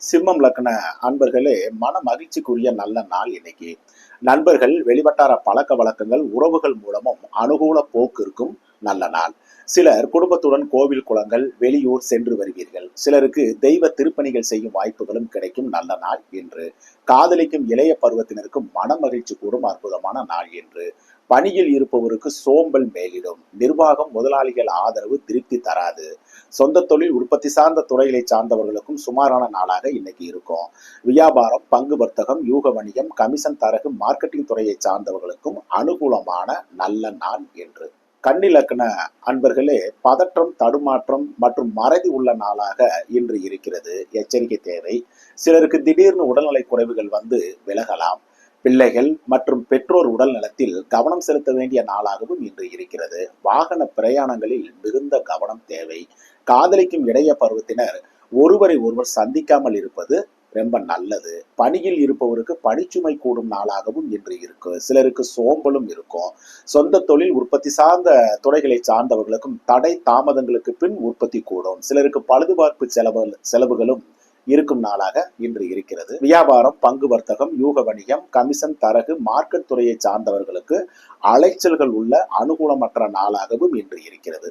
சிம்மம் லக்ன அன்பர்களே, மன மகிழ்ச்சிக்குரிய நல்ல நாள் இன்னைக்கு. நண்பர்கள், வெளிவட்டார பழக்க வழக்கங்கள், உறவுகள் மூலமும் அனுகூல போக்கு இருக்கும் நல்ல நாள். சிலர் குடும்பத்துடன் கோவில் குளங்கள் வெளியூர் சென்று வருவீர்கள். சிலருக்கு தெய்வ திருப்பணிகள் செய்யும் வாய்ப்புகளும் கிடைக்கும் நல்ல நாள் என்று. காதலிக்கும் இளைய பருவத்தினருக்கும் மன மகிழ்ச்சி கூடும் அற்புதமான நாள் என்று. பணியில் இருப்பவருக்கு சோம்பல் மேலிடும். நிர்வாகம் முதலாளிகள் ஆதரவு திருப்தி தராது. சொந்த தொழில் உற்பத்தி சார்ந்த துறைகளை சார்ந்தவர்களுக்கும் சுமாரான நாளாக இன்னைக்கு இருக்கும். வியாபாரம், பங்கு வர்த்தகம், யூக வணிகம், கமிஷன் தரகு, மார்க்கெட்டிங் துறையை சார்ந்தவர்களுக்கும் அனுகூலமான நல்ல நாள் என்று. கன்னி லக்ன அன்பர்களே, பதற்றம், தடுமாற்றம் மற்றும் மறதி உள்ள நாளாக இன்று இருக்கிறது. எச்சரிக்கை தேவை. சிலருக்கு திடீர்னு உடல்நலை குறைவுகள் வந்து விலகலாம். பிள்ளைகள் மற்றும் பெற்றோர் உடல் நலத்தில் கவனம் செலுத்த வேண்டிய நாளாகவும் இன்று இருக்கிறது. வாகன பிரயாணங்களில் மிகுந்த கவனம் தேவை. காதலிக்கும் இளைய பருவத்தினர் ஒருவரை ஒருவர் சந்திக்காமல் இருப்பது ரொம்ப நல்லது. பணியில் இருப்பவருக்கு பணிச்சுமை கூடும் நாளாகவும் இன்று இருக்கு. சிலருக்கு சோம்பலும் இருக்கும். சொந்த தொழில் உற்பத்தி சார்ந்த துறைகளை சார்ந்தவர்களுக்கும் தடை தாமதங்களுக்கு பின் உற்பத்தி கூடும். சிலருக்கு பழுதுபார்ப்பு செலவுகளும் இருக்கும் நாளாக இன்று இருக்கிறது. வியாபாரம், பங்கு வர்த்தகம், யூக வணிகம், கமிஷன் தரகு, மார்க்கெட் துறையை சார்ந்தவர்களுக்கு அலைச்சல்கள் உள்ள அனுகூலமற்ற நாளாகவும் இன்று இருக்கிறது.